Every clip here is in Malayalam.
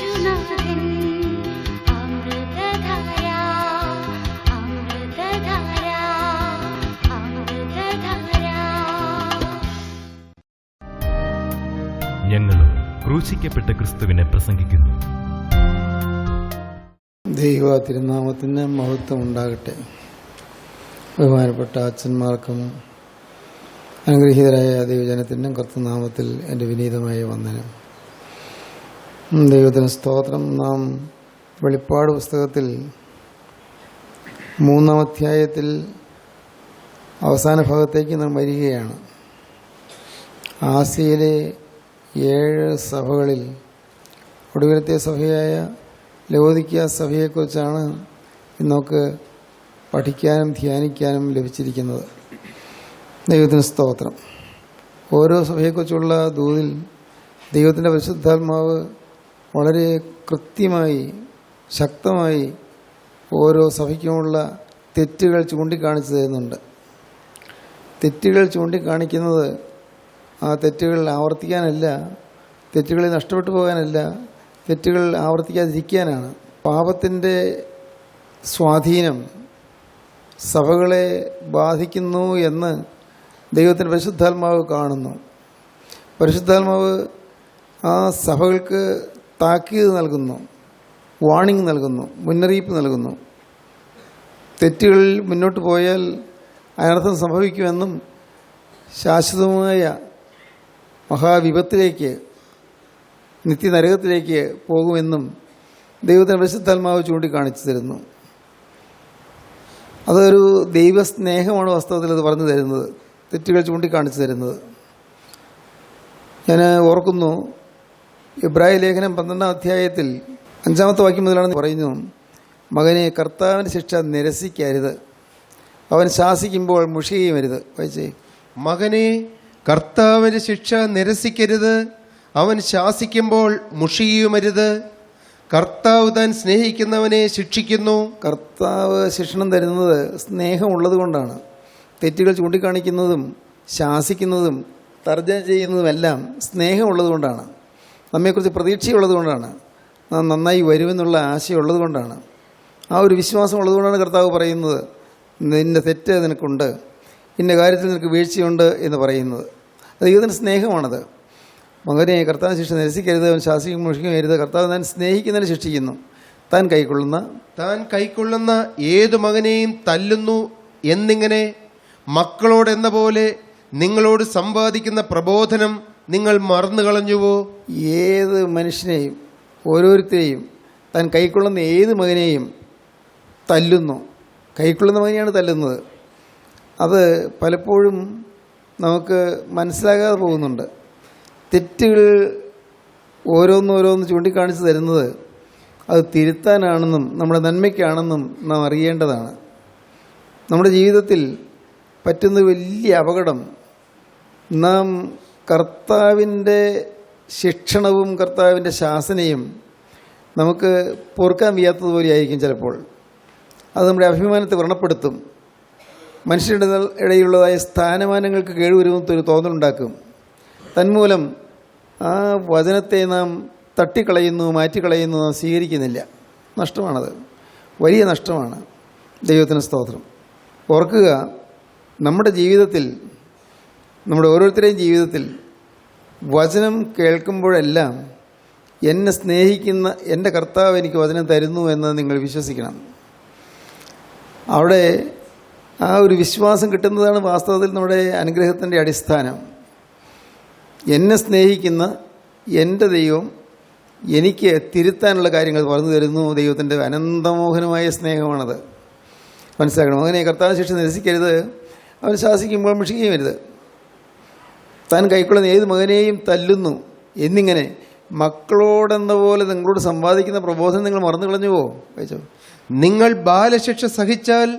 യേശുനാഥൻ അമൃതധാര അമൃതധാര അമൃതധാര. ഞങ്ങളും ക്രൂശിക്കപ്പെട്ട ക്രിസ്തുവിനെ പ്രസംഗിക്കുന്നു. ദൈവ തിരുനാമത്തിന് മഹത്വം ഉണ്ടാകട്ടെ. ബഹുമാനപ്പെട്ട അച്ഛന്മാർക്കും അനുഗ്രഹീതരായ ദൈവജനത്തിനും കർത്തൃനാമത്തിൽ എൻ്റെ വിനീതമായ വന്ദനം. ദൈവത്തിന് സ്തോത്രം. നാം വെളിപ്പാട് പുസ്തകത്തിൽ 3-ാം അധ്യായത്തിൽ അവസാന ഭാഗത്തേക്ക് നാം വരികയാണ്. ആസിയയിലെ 7 സഭകളിൽ ഒടുവിലത്തെ സഭയായ ലവോദിക്ക സഭയെക്കുറിച്ചാണ് നമുക്ക് പഠിക്കാനും ധ്യാനിക്കാനും ലഭിച്ചിരിക്കുന്നത്. ദൈവത്തിന് സ്തോത്രം. ഓരോ സഭയെക്കുറിച്ചുള്ള ദൂതിൽ ദൈവത്തിൻ്റെ പരിശുദ്ധാത്മാവ് വളരെ കൃത്യമായി ശക്തമായി ഓരോ സഭയ്ക്കുമുള്ള തെറ്റുകൾ ചൂണ്ടിക്കാണിച്ചു തരുന്നുണ്ട്. തെറ്റുകൾ ചൂണ്ടിക്കാണിക്കുന്നത് ആ തെറ്റുകൾ ആവർത്തിക്കാനല്ല, തെറ്റുകളിൽ നഷ്ടപ്പെട്ടു പോകാനല്ല, തെറ്റുകൾ ആവർത്തിക്കാതിരിക്കാനാണ്. പാപത്തിൻ്റെ സ്വാധീനം സഭകളെ ബാധിക്കുന്നു എന്ന് ദൈവത്തിൻ്റെ പരിശുദ്ധാത്മാവ് കാണുന്നു. പരിശുദ്ധാത്മാവ് ആ സഭകൾക്ക് താക്കീത് നൽകുന്നു, വാണിംഗ് നൽകുന്നു, മുന്നറിയിപ്പ് നൽകുന്നു. തെറ്റുകളിൽ മുന്നോട്ട് പോയാൽ അനർത്ഥം സംഭവിക്കുമെന്നും ശാശ്വതമായ മഹാവിപത്തിലേക്ക് നിത്യനരകത്തിലേക്ക് പോകുമെന്നും ദൈവത്തിൻ്റെ പരിശുദ്ധാത്മാവ് ചൂണ്ടിക്കാണിച്ചു തരുന്നു. അതൊരു ദൈവസ്നേഹമാണ് വാസ്തവത്തിൽ അത് പറഞ്ഞു തരുന്നത്, തെറ്റുകൾ ചൂണ്ടിക്കാണിച്ചു തരുന്നത്. ഞാൻ ഓർക്കുന്നു, ഇബ്രായ ലേഖനം 12-ാം അധ്യായത്തിൽ 5-ാമത്തെ വാക്യം മുതലാണ് പറയുന്നു, മകനെ കർത്താവിൻ്റെ ശിക്ഷ നിരസിക്കരുത്, അവൻ ശാസിക്കുമ്പോൾ മുഷിയുമരുത്. വായിച്ചേ. മകനെ കർത്താവിൻ്റെ ശിക്ഷ നിരസിക്കരുത്, അവൻ ശാസിക്കുമ്പോൾ മുഷിയുമരുത്. കർത്താവ് താൻ സ്നേഹിക്കുന്നവനെ ശിക്ഷിക്കുന്നു. കർത്താവ് ശിക്ഷണം തരുന്നത് സ്നേഹമുള്ളത് കൊണ്ടാണ്. തെറ്റുകൾ ചൂണ്ടിക്കാണിക്കുന്നതും ശാസിക്കുന്നതും തർജ്ജമ ചെയ്യുന്നതുമെല്ലാം സ്നേഹമുള്ളത് കൊണ്ടാണ്. നമ്മെക്കുറിച്ച് പ്രതീക്ഷയുള്ളത് കൊണ്ടാണ്. നാം നന്നായി വരുമെന്നുള്ള ആശയമുള്ളത് കൊണ്ടാണ്. ആ ഒരു വിശ്വാസം ഉള്ളതുകൊണ്ടാണ് കർത്താവ് പറയുന്നത്, നിന്റെ തെറ്റ് നിനക്കുണ്ട്, ഇന്ന കാര്യത്തിൽ നിനക്ക് വീഴ്ചയുണ്ട് എന്ന് പറയുന്നത്. അത് ദൈവത്തിൻ്റെ സ്നേഹമാണത്. മകനെ കർത്താവിന് ശിക്ഷ നിരസിക്കരുത്, അവൻ ശാസിക്കും മുഷിക്കരുത്. കർത്താവ് താൻ സ്നേഹിക്കുന്നതിനെ ശിക്ഷിക്കുന്നു. താൻ കൈക്കൊള്ളുന്ന ഏതു മകനെയും തല്ലുന്നു എന്നിങ്ങനെ മക്കളോടെന്ന പോലെ നിങ്ങളോട് സമ്പാദിക്കുന്ന പ്രബോധനം നിങ്ങൾ മറന്നു കളഞ്ഞുവോ? ഏത് മനുഷ്യനെയും ഓരോരുത്തരെയും താൻ കൈക്കൊള്ളുന്ന ഏത് മകനെയും തല്ലുന്നു. കൈക്കൊള്ളുന്ന മകനെയാണ് തല്ലുന്നത്. അത് പലപ്പോഴും നമുക്ക് മനസ്സിലാകാതെ പോകുന്നുണ്ട്. തെറ്റുകൾ ഓരോന്നോരോന്ന് ചൂണ്ടിക്കാണിച്ച് തരുന്നത് അത് തിരുത്താനാണെന്നും നമ്മുടെ നന്മയ്ക്കാണെന്നും നാം അറിയേണ്ടതാണ്. നമ്മുടെ ജീവിതത്തിൽ പറ്റുന്ന വലിയ അപകടം നാം കർത്താവിൻ്റെ ശിക്ഷണവും കർത്താവിൻ്റെ ശാസനയും നമുക്ക് പൊറുക്കാൻ വയ്യാത്തതുപോലെ ആയിരിക്കും ചിലപ്പോൾ. അത് നമ്മുടെ അഭിമാനത്തെ വ്രണപ്പെടുത്തും. മനുഷ്യരുടെ ഇടയിലുള്ളതായ സ്ഥാനമാനങ്ങൾക്ക് കേടുവരുമെന്നൊരു തോന്നലുണ്ടാക്കും. തന്മൂലം ആ വചനത്തെ നാം തട്ടിക്കളയുന്നു, മാറ്റിക്കളയുന്നു, നാം സ്വീകരിക്കുന്നില്ല. നഷ്ടമാണത്, വലിയ നഷ്ടമാണ്. ദൈവത്തിന് സ്തോത്രം. ഓർക്കുക, നമ്മുടെ ജീവിതത്തിൽ, നമ്മുടെ ഓരോരുത്തരുടെയും ജീവിതത്തിൽ വചനം കേൾക്കുമ്പോഴെല്ലാം എന്നെ സ്നേഹിക്കുന്ന എൻ്റെ കർത്താവ് എനിക്ക് വചനം തരുന്നു എന്ന് നിങ്ങൾ വിശ്വസിക്കണം. അവിടെ ആ ഒരു വിശ്വാസം കിട്ടുന്നതാണ് വാസ്തവത്തിൽ നമ്മുടെ അനുഗ്രഹത്തിൻ്റെ അടിസ്ഥാനം. എന്നെ സ്നേഹിക്കുന്ന എൻ്റെ ദൈവം എനിക്ക് തിരുത്താനുള്ള കാര്യങ്ങൾ പറഞ്ഞു തരുന്നു. ദൈവത്തിൻ്റെ അനന്തമോഹനമായ സ്നേഹമാണത്. മനസ്സിലാക്കണം. അങ്ങനെ കർത്താവിന് ശിക്ഷ നിരസിക്കരുത്, അവൻ ശാസിക്കുമ്പോൾ മുഷിക്കുകയുമരുത്. താൻ കൈക്കൊള്ളുന്ന ഏത് മകനെയും തല്ലുന്നു എന്നിങ്ങനെ മക്കളോടെന്ന പോലെ നിങ്ങളോട് സമ്പാദിക്കുന്ന പ്രബോധനം നിങ്ങൾ മറന്നു കളഞ്ഞുവോ? വായിച്ചോ. നിങ്ങൾ ബാലശിക്ഷ സഹിച്ചാൽ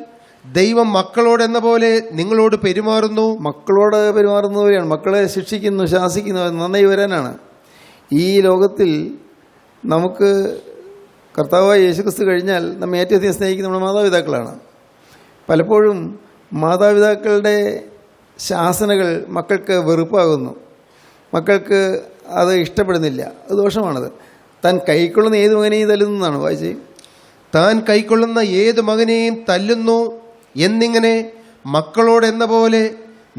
ദൈവം മക്കളോടെന്ന പോലെ നിങ്ങളോട് പെരുമാറുന്നു. മക്കളോട് പെരുമാറുന്നവരെയാണ്. മക്കളെ ശിക്ഷിക്കുന്നു, ശാസിക്കുന്നു, നന്നായി വരാനാണ്. ഈ ലോകത്തിൽ നമുക്ക് കർത്താവായ യേശുക്രിസ്തു കഴിഞ്ഞാൽ നമ്മെ ഏറ്റവും അധികം സ്നേഹിക്കുന്ന നമ്മുടെ മാതാപിതാക്കളാണ്. പലപ്പോഴും മാതാപിതാക്കളുടെ ശാസനകൾ മക്കൾക്ക് വെറുപ്പാകുന്നു, മക്കൾക്ക് അത് ഇഷ്ടപ്പെടുന്നില്ല. അത് ദോഷമാണത്. താൻ കൈക്കൊള്ളുന്ന ഏത് മകനെയും തല്ലുന്നതാണ് വായിച്ചേ. താൻ കൈക്കൊള്ളുന്ന ഏത് മകനെയും തല്ലുന്നു എന്നിങ്ങനെ മക്കളോടെന്ന പോലെ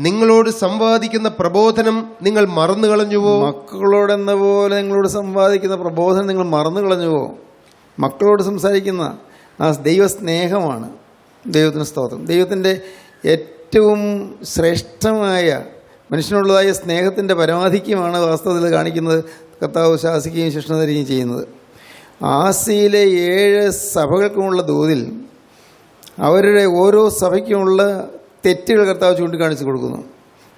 നിങ്ങളോട് സംവാദിക്കുന്ന പ്രബോധനം നിങ്ങൾ മറന്നു കളഞ്ഞുവോ? മക്കളോടെന്ന പോലെ നിങ്ങളോട് സംവാദിക്കുന്ന പ്രബോധനം നിങ്ങൾ മറന്നു കളഞ്ഞുവോ? മക്കളോട് സംസാരിക്കുന്ന ആ ദൈവസ്നേഹമാണ്. ദൈവത്തിന് സ്തോത്രം. ദൈവത്തിൻ്റെ ഏറ്റവും ശ്രേഷ്ഠമായ മനുഷ്യനുള്ളതായ സ്നേഹത്തിൻ്റെ പരമാധിക്യമാണ് വാസ്തവത്തിൽ കാണിക്കുന്നത്. കർത്താവ് ശാസിക്കുകയും ശിക്ഷ തരികയും ചെയ്യുന്നത്. ആസിയിലെ 7 സഭകൾക്കുമുള്ള തോതിൽ അവരുടെ ഓരോ സഭയ്ക്കുമുള്ള തെറ്റുകൾ കർത്താവ് ചൂണ്ടിക്കാണിച്ചു കൊടുക്കുന്നു.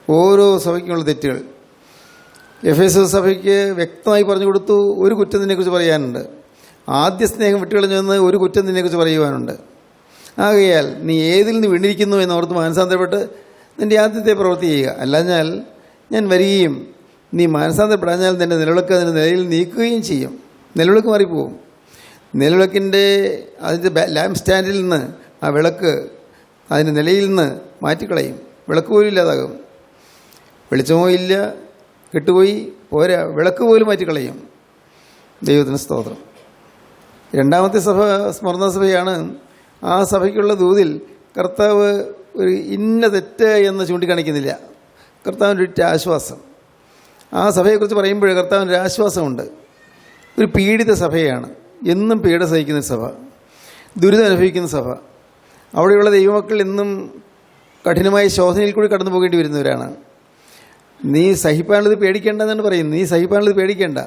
ഓരോ സഭയ്ക്കുമുള്ള തെറ്റുകൾ എഫേസസ് സഭയ്ക്ക് വ്യക്തമായി പറഞ്ഞു കൊടുത്തു. ഒരു കുറ്റം നിന്നെക്കുറിച്ച് പറയാനുണ്ട്. ആദ്യ സ്നേഹം വിട്ടുകളഞ്ഞെന്ന് ഒരു കുറ്റം നിന്നെക്കുറിച്ച് പറയുവാനുണ്ട്. ആകയാൽ നീ ഏതിൽ നിന്ന് വീണിരിക്കുന്നു എന്നോർത്ത് മാനസാന്തരപ്പെട്ട് നിൻ്റെ ആദ്യത്തെ പ്രവൃത്തി ചെയ്യുക. അല്ലാഞ്ഞാൽ ഞാൻ വരികയും നീ മാനസാന്തരപ്പെടാഞ്ഞാൽ നിൻ്റെ നിലവിളക്ക് അതിൻ്റെ നിലയിൽ നീക്കുകയും ചെയ്യും. നിലവിളക്ക് മാറിപ്പോവും. നിലവിളക്കിൻ്റെ അതിൻ്റെ ലാമ്പ് സ്റ്റാൻഡിൽ നിന്ന് ആ വിളക്ക് അതിൻ്റെ നിലയിൽ നിന്ന് മാറ്റിക്കളയും. വിളക്ക് പോലും ഇല്ലാതാകും. വെളിച്ചമോ ഇല്ല, കെട്ടുപോയി പോരാ, വിളക്ക് പോലും മാറ്റിക്കളയും. ദൈവത്തിന് സ്തോത്രം. രണ്ടാമത്തെ സഭ സ്മരണ സഭയാണ്. ആ സഭയ്ക്കുള്ള ദൂതിൽ കർത്താവ് ഒരു ഇന്ന തെറ്റ് എന്ന് ചൂണ്ടിക്കാണിക്കുന്നില്ല. കർത്താവിൻ്റെ ഒരു ആശ്വാസം. ആ സഭയെക്കുറിച്ച് പറയുമ്പോൾ കർത്താവിൻ്റെ ഒരു ആശ്വാസമുണ്ട്. ഒരു പീഡിത സഭയാണ്. എന്നും പീഡ സഹിക്കുന്ന സഭ, ദുരിതം അനുഭവിക്കുന്ന സഭ. അവിടെയുള്ള ദൈവമക്കൾ എന്നും കഠിനമായ ശോധനയിൽ കൂടി കടന്നു പോകേണ്ടി വരുന്നവരാണ്. നീ സഹിപ്പാനുള്ളത് പേടിക്കേണ്ടെന്നാണ് പറയുന്നത്. നീ സഹിപ്പാനുള്ളത് പേടിക്കേണ്ട.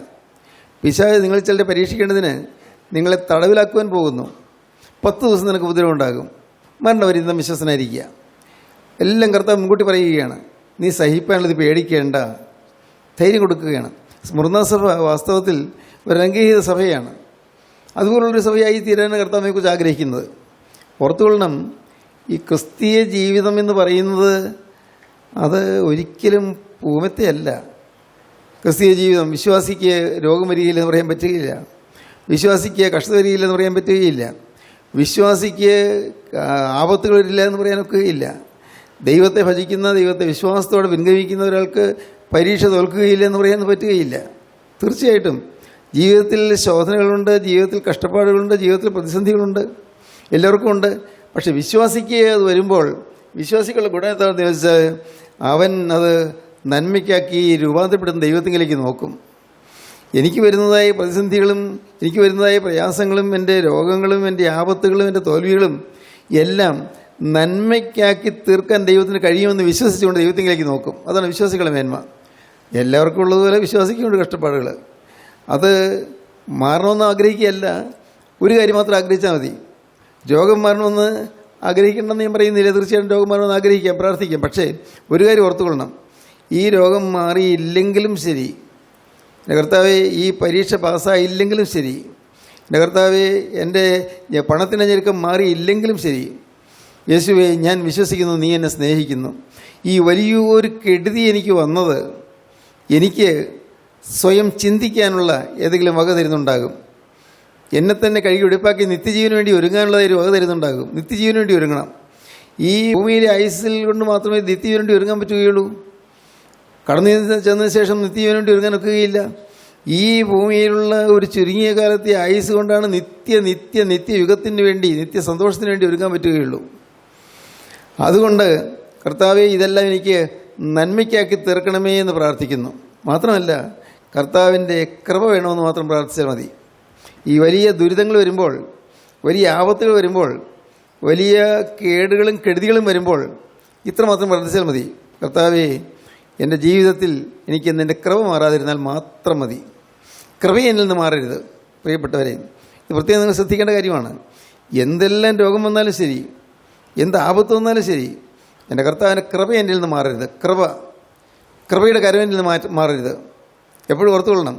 പിശാച് നിങ്ങൾ ചിലരെ പരീക്ഷിക്കേണ്ടതിന് നിങ്ങളെ തടവിലാക്കുവാൻ പോകുന്നു. 10 ദിവസം നിനക്ക് ഉപദ്രവം ഉണ്ടാകും. മരണം വരുന്ന വിശ്വസനായിരിക്കുക. എല്ലാം കർത്താവ് മുൻകൂട്ടി പറയുകയാണ്. നീ സഹിപ്പാനുള്ളത് പേടിക്കേണ്ട, ധൈര്യം കൊടുക്കുകയാണ്. സ്മൃണ സഭ വാസ്തവത്തിൽ ഒരു രംഗീഹിത സഭയാണ്. അതുപോലുള്ളൊരു സഭയായി തീരാനാണ് കർത്താവിനെക്കുറിച്ച് ആഗ്രഹിക്കുന്നത്. ഓർത്തുകൊള്ളണം, ഈ ക്രിസ്തീയ ജീവിതം എന്ന് പറയുന്നത് അത് ഒരിക്കലും പൂമത്തെയല്ല. ക്രിസ്തീയ ജീവിതം വിശ്വാസിക്ക് രോഗം വരികയില്ലെന്ന് പറയാൻ പറ്റുകയില്ല. വിശ്വാസിക്ക് കഷ്ടത വരികയില്ലെന്ന് പറയാൻ പറ്റുകയില്ല. വിശ്വാസിക്ക് ആപത്തുകൾ വരില്ല എന്ന് പറയാനൊക്കുകയില്ല. ദൈവത്തെ ഭജിക്കുന്ന, ദൈവത്തെ വിശ്വാസത്തോടെ പിൻഗമിക്കുന്ന ഒരാൾക്ക് പരീക്ഷ തോൽക്കുകയില്ല എന്ന് പറയാൻ പറ്റുകയില്ല. തീർച്ചയായിട്ടും ജീവിതത്തിൽ ശോധനകളുണ്ട്, ജീവിതത്തിൽ കഷ്ടപ്പാടുകളുണ്ട്, ജീവിതത്തിൽ പ്രതിസന്ധികളുണ്ട്, എല്ലാവർക്കും ഉണ്ട്. പക്ഷെ വിശ്വാസിക്ക് അത് വരുമ്പോൾ വിശ്വാസികളുടെ ഗുണം എന്താണെന്ന് ചോദിച്ചാൽ അവൻ അത് നന്മയ്ക്കാക്കി രൂപാന്തരപ്പെടുന്ന ദൈവത്തിലേക്ക് നോക്കും. എനിക്ക് വരുന്നതായ പ്രതിസന്ധികളും എനിക്ക് വരുന്നതായ പ്രയാസങ്ങളും എൻ്റെ രോഗങ്ങളും എൻ്റെ ആപത്തുകളും എൻ്റെ തോൽവികളും എല്ലാം നന്മയ്ക്കാക്കി തീർക്കാൻ ദൈവത്തിന് കഴിയുമെന്ന് വിശ്വസിച്ചുകൊണ്ട് ദൈവത്തിലേക്ക് നോക്കും. അതാണ് വിശ്വാസികളുടെ മേന്മ. എല്ലാവർക്കും ഉള്ളതുപോലെ വിശ്വാസിക്കുന്നുണ്ട് കഷ്ടപ്പാടുകൾ. അത് മാറണമെന്ന് ആഗ്രഹിക്കുകയല്ല, ഒരു കാര്യം മാത്രം ആഗ്രഹിച്ചാൽ മതി. രോഗം മാറണമെന്ന് ആഗ്രഹിക്കണമെന്ന് ഞാൻ പറയുന്നില്ല. തീർച്ചയായിട്ടും രോഗം മാറണമെന്ന് ആഗ്രഹിക്കാം, പ്രാർത്ഥിക്കാം. പക്ഷേ ഒരു കാര്യം ഓർത്തുകൊള്ളണം, ഈ രോഗം മാറിയില്ലെങ്കിലും ശരി, എൻ്റെ കർത്താവേ ഈ പരീക്ഷ പാസ്സായില്ലെങ്കിലും ശരി, എൻ്റെ കർത്താവേ എൻ്റെ പണത്തിൻ്റെ ഞെരുക്കം മാറിയില്ലെങ്കിലും ശരി, യേശുവേ ഞാൻ വിശ്വസിക്കുന്നു നീ എന്നെ സ്നേഹിക്കുന്നു. ഈ വലിയൊരു കെടുതി എനിക്ക് വന്നത് എനിക്ക് സ്വയം ചിന്തിക്കാനുള്ള ഏതെങ്കിലും വക തരുന്നുണ്ടാകും. എന്നെ തന്നെ കഴുകി വെടിപ്പാക്കി നിത്യജീവന് വേണ്ടി ഒരുങ്ങാനുള്ള ഒരു വക തരുന്നുണ്ടാകും. നിത്യജീവന് വേണ്ടി ഒരുങ്ങണം. ഈ ഭൂമിയിലെ ആയുസ്സിൽ കൊണ്ട് മാത്രമേ നിത്യജീവന് വേണ്ടി ഒരുങ്ങാൻ പറ്റുകയുള്ളൂ. കടന്നു ചെന്നതിന് ശേഷം നിത്യജീവന് വേണ്ടി ഒരുങ്ങാൻ ഒക്കുകയില്ല. ഈ ഭൂമിയിലുള്ള ഒരു ചുരുങ്ങിയ കാലത്തെ ആയുസ് കൊണ്ടാണ് നിത്യയുഗത്തിന് വേണ്ടി, നിത്യസന്തോഷത്തിന് വേണ്ടി ഒരുങ്ങാൻ പറ്റുകയുള്ളൂ. അതുകൊണ്ട് കർത്താവേ ഇതെല്ലാം എനിക്ക് നന്മയ്ക്കാക്കി തീർക്കണമേ എന്ന് പ്രാർത്ഥിക്കുന്നു. മാത്രമല്ല കർത്താവിൻ്റെ കൃപ വേണമെന്ന് മാത്രം പ്രാർത്ഥിച്ചാൽ മതി. ഈ വലിയ ദുരിതങ്ങൾ വരുമ്പോൾ, വലിയ ആപത്തുകൾ വരുമ്പോൾ, വലിയ കേടുകളും കെടുതികളും വരുമ്പോൾ ഇത്രമാത്രം പ്രാർത്ഥിച്ചാൽ മതി. കർത്താവേ എൻ്റെ ജീവിതത്തിൽ എനിക്ക് നിൻ്റെ കൃപ മാറാതിരുന്നാൽ മാത്രം മതി. കൃപ എന്നിൽ നിന്ന് മാറരുത്. പ്രിയപ്പെട്ടവരെ, ഇത് പ്രത്യേകം നിങ്ങൾ ശ്രദ്ധിക്കേണ്ട കാര്യമാണ്. എന്തെല്ലാം രോഗം വന്നാലും ശരി, എന്ത് ആപത്ത് വന്നാലും ശരി, എൻ്റെ കർത്താവിൻ്റെ കൃപ എന്നിൽ നിന്ന് മാറരുത്. കൃപയുടെ കരം എന്നിൽ നിന്ന് മാറരുത്. എപ്പോഴും ഓർത്തുകൊള്ളണം.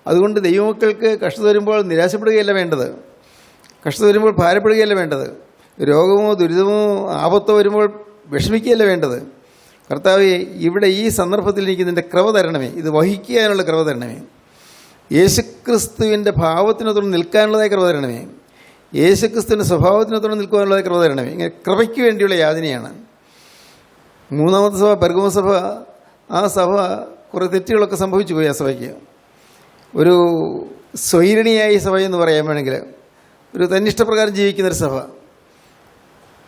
അതുകൊണ്ട് ദൈവമക്കൾക്ക് കഷ്ടത വരുമ്പോൾ നിരാശപ്പെടുകയല്ല വേണ്ടത്. കഷ്ടത വരുമ്പോൾ ഭാരപ്പെടുകയല്ല വേണ്ടത്. രോഗമോ ദുരിതമോ ആപത്തോ വരുമ്പോൾ വിഷമിക്കുകയല്ല വേണ്ടത്. കർത്താവേ ഇവിടെ ഈ സന്ദർഭത്തിൽ എനിക്ക് നിൻ്റെ കൃപ തരണമേ, ഇത് വഹിക്കാനുള്ള കൃപ തരണമേ, യേശുക്രിസ്തുവിൻ്റെ ഭാവത്തിനോട് നിൽക്കാനുള്ളതായ കൃപ തരണമേ, യേശുക്രിസ്തുവിൻ്റെ സ്വഭാവത്തിനോട് നിൽക്കുവാനുള്ളതായ കൃപ തരണമേ. ഇങ്ങനെ കൃപയ്ക്ക് വേണ്ടിയുള്ള യാതനയാണ്. മൂന്നാമത്തെ സഭ പെർഗമ സഭ, ആ സഭ കുറേ തെറ്റുകളൊക്കെ സംഭവിച്ചു പോയി. ആ സഭയ്ക്ക് ഒരു സ്വൈരണിയായ സഭ എന്ന് പറയാൻ വേണമെങ്കിൽ ഒരു തന്നിഷ്ടപ്രകാരം ജീവിക്കുന്നൊരു സഭ.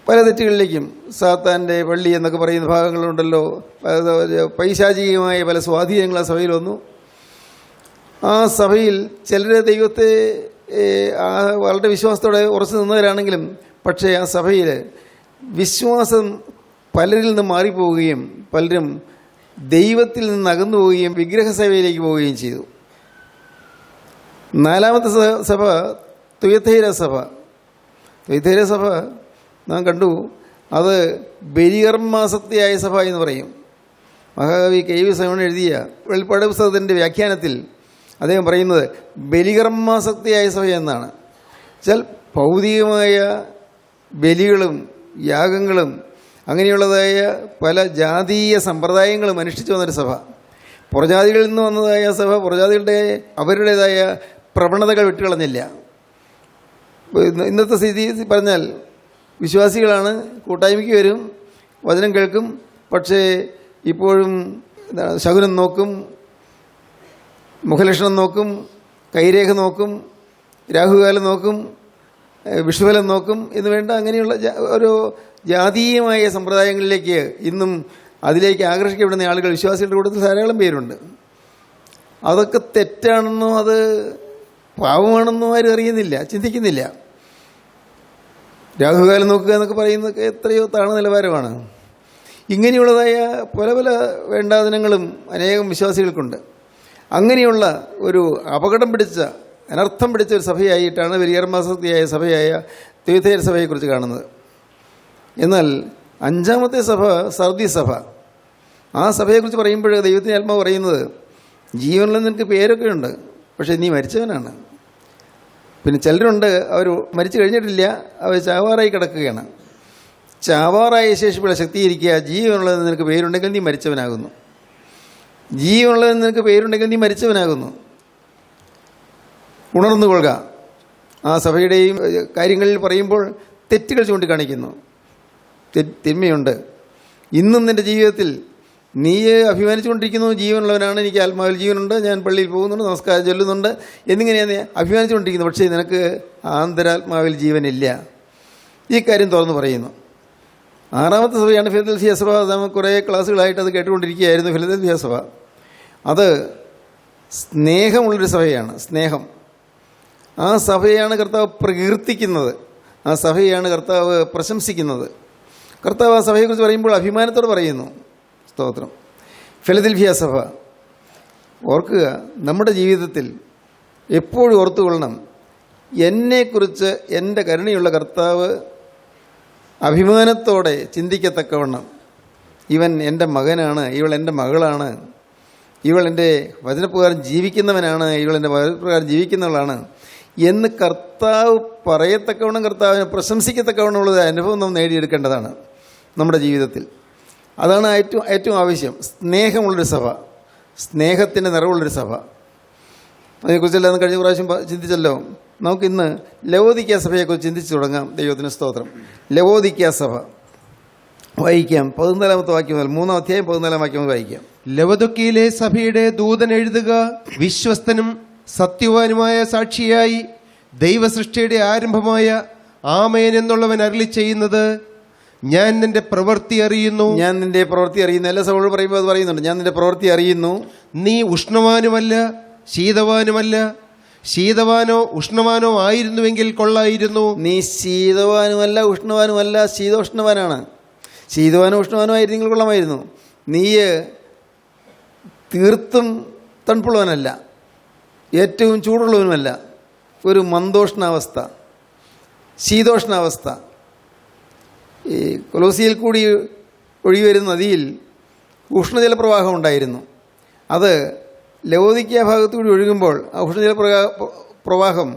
പല തെറ്റുകളിലേക്കും സാത്താൻ്റെ പള്ളി എന്നൊക്കെ പറയുന്ന ഭാഗങ്ങളുണ്ടല്ലോ, പൈശാചികമായ പല സ്വാധീനങ്ങൾ ആ സഭയിൽ വന്നു. ആ സഭയിൽ ചിലർ ദൈവത്തെ വളരെ വിശ്വാസത്തോടെ ഉറച്ചു നിന്നവരാണെങ്കിലും പക്ഷേ ആ സഭയിൽ വിശ്വാസം പലരിൽ നിന്ന് മാറിപ്പോവുകയും പലരും ദൈവത്തിൽ നിന്ന് അകന്നു പോവുകയും വിഗ്രഹസേവയിലേക്ക് പോവുകയും ചെയ്തു. നാലാമത്തെ സഭ തുയഥൈര സഭ. തുയഥൈര സഭ നാം കണ്ടു, അത് ബലികർമാസക്തിയായ സഭ എന്ന് പറയും. മഹാകവി കെ.വി. സൈമൺ എഴുതിയ വെളിപ്പാട് പുസ്തകത്തിൻ്റെ വ്യാഖ്യാനത്തിൽ അദ്ദേഹം പറയുന്നത് ബലികർമാസക്തിയായ സഭ എന്നാണ്. വെച്ചാൽ ഭൗതികമായ ബലികളും യാഗങ്ങളും അങ്ങനെയുള്ളതായ പല ജാതീയ സമ്പ്രദായങ്ങളും അനുഷ്ഠിച്ചു വന്നൊരു സഭ. പുറജാതികളിൽ നിന്ന് വന്നതായ സഭ പുറജാതികളുടെ അവരുടേതായ പ്രവണതകൾ വിട്ടുകളഞ്ഞില്ല. ഇന്നത്തെ സ്ഥിതി പറഞ്ഞാൽ വിശ്വാസികളാണ്, കൂട്ടായ്മയ്ക്ക് വരും, വചനം കേൾക്കും, പക്ഷേ ഇപ്പോഴും ശകുനം നോക്കും, മുഖലക്ഷണം നോക്കും, കൈരേഖ നോക്കും, രാഹുകാലം നോക്കും, വിഷുഫലം നോക്കും എന്ന് വേണ്ട അങ്ങനെയുള്ള ഒരു ജാതീയമായ സമ്പ്രദായങ്ങളിലേക്ക് ഇന്നും അതിലേക്ക് ആകർഷിക്കപ്പെടുന്ന ആളുകൾ വിശ്വാസികളുടെ കൂട്ടത്തിൽ ധാരാളം പേരുണ്ട്. അതൊക്കെ തെറ്റാണെന്നോ അത് പാവമാണെന്നോ ആരും അറിയുന്നില്ല, ചിന്തിക്കുന്നില്ല. രാഹുകാലം നോക്കുക എന്നൊക്കെ പറയുന്നതൊക്കെ എത്രയോ താഴ്ന്ന നിലവാരമാണ്. ഇങ്ങനെയുള്ളതായ പല പല വേണ്ടാതനങ്ങളും അനേകം വിശ്വാസികൾക്കുണ്ട്. അങ്ങനെയുള്ള ഒരു അപകടം പിടിച്ച അനർത്ഥം പിടിച്ച ഒരു സഭയായിട്ടാണ് ബലികർമാസക്തിയായ സഭയായ തുയഥൈര സഭയെക്കുറിച്ച് കാണുന്നത്. എന്നാൽ അഞ്ചാമത്തെ സഭ സർദി സഭ. ആ സഭയെക്കുറിച്ച് പറയുമ്പോൾ ദൈവത്തിൻ്റെ ആത്മാവ് പറയുന്നത്, ജീവനിൽ നിനക്ക് പേരൊക്കെ ഉണ്ട്, പക്ഷേ നീ മരിച്ചവനാണ്. പിന്നെ ചിലരുണ്ട്, അവർ മരിച്ചു കഴിഞ്ഞിട്ടില്ല, അവർ ചാവാറായി കിടക്കുകയാണ്. ചാവാറായ ശേഷിപ്പുള്ള ശക്തിയിരിക്കുക, ജീവനുള്ളതെന്ന് നിനക്ക് പേരുണ്ടെങ്കിൽ നീ മരിച്ചവനാകുന്നു. ജീവനുള്ളതെന്ന് നിനക്ക് പേരുണ്ടെങ്കിൽ നീ മരിച്ചവനാകുന്നു. ഉണർന്നുകൊള്ളുക. ആ സഭയുടെയും കാര്യങ്ങളിൽ പറയുമ്പോൾ തെറ്റുകൾ ചൂണ്ടിക്കാണിക്കുന്നു. തിന്മയുണ്ട്. ഇന്നും നിൻ്റെ ജീവിതത്തിൽ നീ അഭിമാനിച്ചുകൊണ്ടിരിക്കുന്നു, ജീവനുള്ളവനാണ്, എനിക്ക് ആത്മാവിൽ ജീവനുണ്ട്, ഞാൻ പള്ളിയിൽ പോകുന്നുണ്ട്, നമസ്കാരം ചൊല്ലുന്നുണ്ട് എന്നിങ്ങനെയാണ് നീ അഭിമാനിച്ചുകൊണ്ടിരിക്കുന്നത്. പക്ഷേ നിനക്ക് ആന്തരാത്മാവിൽ ജീവനില്ല. ഈ കാര്യം തുറന്നു പറയുന്നു. ആറാമത്തെ സഭയാണ് ഫിലദൽഫിയ സഭ. നമ്മൾ കുറേ ക്ലാസ്സുകളായിട്ട് അത് കേട്ടുകൊണ്ടിരിക്കുകയായിരുന്നു. ഫിലദൽഫിയ സഭ അത് സ്നേഹമുള്ളൊരു സഭയാണ്. സ്നേഹം. ആ സഭയാണ് കർത്താവ് പ്രകീർത്തിക്കുന്നത്, ആ സഭയാണ് കർത്താവ് പ്രശംസിക്കുന്നത്. കർത്താവ് ആ സഭയെക്കുറിച്ച് പറയുമ്പോൾ അഭിമാനത്തോടെ പറയുന്നു. സ്തോത്രം. ഫിലദൽഫിയ സഭ ഓർക്കുക, നമ്മുടെ ജീവിതത്തിൽ എപ്പോഴും ഓർത്തുകൊള്ളണം, എന്നെക്കുറിച്ച് എൻ്റെ കരുണയുള്ള കർത്താവ് അഭിമാനത്തോടെ ചിന്തിക്കത്തക്കവണ്ണം ഇവൻ എൻ്റെ മകനാണ്, ഇവൾ എൻ്റെ മകളാണ്, ഇവൾ എൻ്റെ വചനപ്രകാരം ജീവിക്കുന്നവനാണ്, ഇവൾ എൻ്റെ വചനപ്രകാരം ജീവിക്കുന്നവളാണ് എന്ന് കർത്താവ് പറയത്തക്കവണ്ണം, കർത്താവിനെ പ്രശംസിക്കത്തക്കവണ്ണമുള്ള അനുഭവം നാം നേടിയെടുക്കേണ്ടതാണ് നമ്മുടെ ജീവിതത്തിൽ. അതാണ് ഏറ്റവും ആവശ്യം. സ്നേഹമുള്ളൊരു സഭ, സ്നേഹത്തിൻ്റെ നിറവുള്ളൊരു സഭ. അതിനെക്കുറിച്ചെല്ലാം കഴിഞ്ഞ പ്രാവശ്യം ചിന്തിച്ചല്ലോ. നമുക്കിന്ന് ലവോദിക്ക സഭയെക്കുറിച്ച് ചിന്തിച്ചു തുടങ്ങാം. ദൈവത്തിന് സ്തോത്രം. ലവോദിക്ക സഭ വായിക്കാം. 14-ാമത്തെ വാക്യം മുതൽ 3-ാം അധ്യായം 14-ാം വാക്യം മുതൽ വായിക്കാം. ലവദുക്കയിലെ സഭയുടെ ദൂതൻ എഴുതുക, വിശ്വസ്തനും സത്യവാനുമായ സാക്ഷിയായി ദൈവസൃഷ്ടിയുടെ ആരംഭമായ ആമേൻ എന്നുള്ളവൻ അരുളി ചെയ്യുന്നത്, ഞാൻ നിന്റെ പ്രവൃത്തി അറിയുന്നു. ഞാൻ നിന്റെ പ്രവൃത്തി അറിയുന്നു. എല്ലാ സഭകളും പറയുമ്പോൾ അത് പറയുന്നുണ്ട്. ഞാൻ നിന്റെ പ്രവൃത്തി അറിയുന്നു. നീ ഉഷ്ണവാനുമല്ല ശീതവാനുമല്ല. ശീതവാനോ ഉഷ്ണവാനോ ആയിരുന്നുവെങ്കിൽ കൊള്ളായിരുന്നു. നീ ശീതവാനുമല്ല ഉഷ്ണവാനുമല്ല, ശീതോഷ്ണവാനാണ്. ശീതവാനോ ഉഷ്ണവാനോ ആയിരുന്നെങ്കിൽ കൊള്ളാമായിരുന്നു. നീ തീർത്തും തണുപ്പുള്ളവനല്ല, ഏറ്റവും ചൂടുള്ളവനുമല്ല. ഒരു മന്ദോഷ്ണാവസ്ഥ, ശീതോഷ്ണാവസ്ഥ. ഈ കൊലോസിയിൽ കൂടി ഒഴുകിവരുന്ന നദിയിൽ ഉഷ്ണജലപ്രവാഹം ഉണ്ടായിരുന്നു. അത് ലവോദിക്ക ഭാഗത്തുകൂടി ഒഴുകുമ്പോൾ ആ ഉഷ്ണജല പ്രവാഹം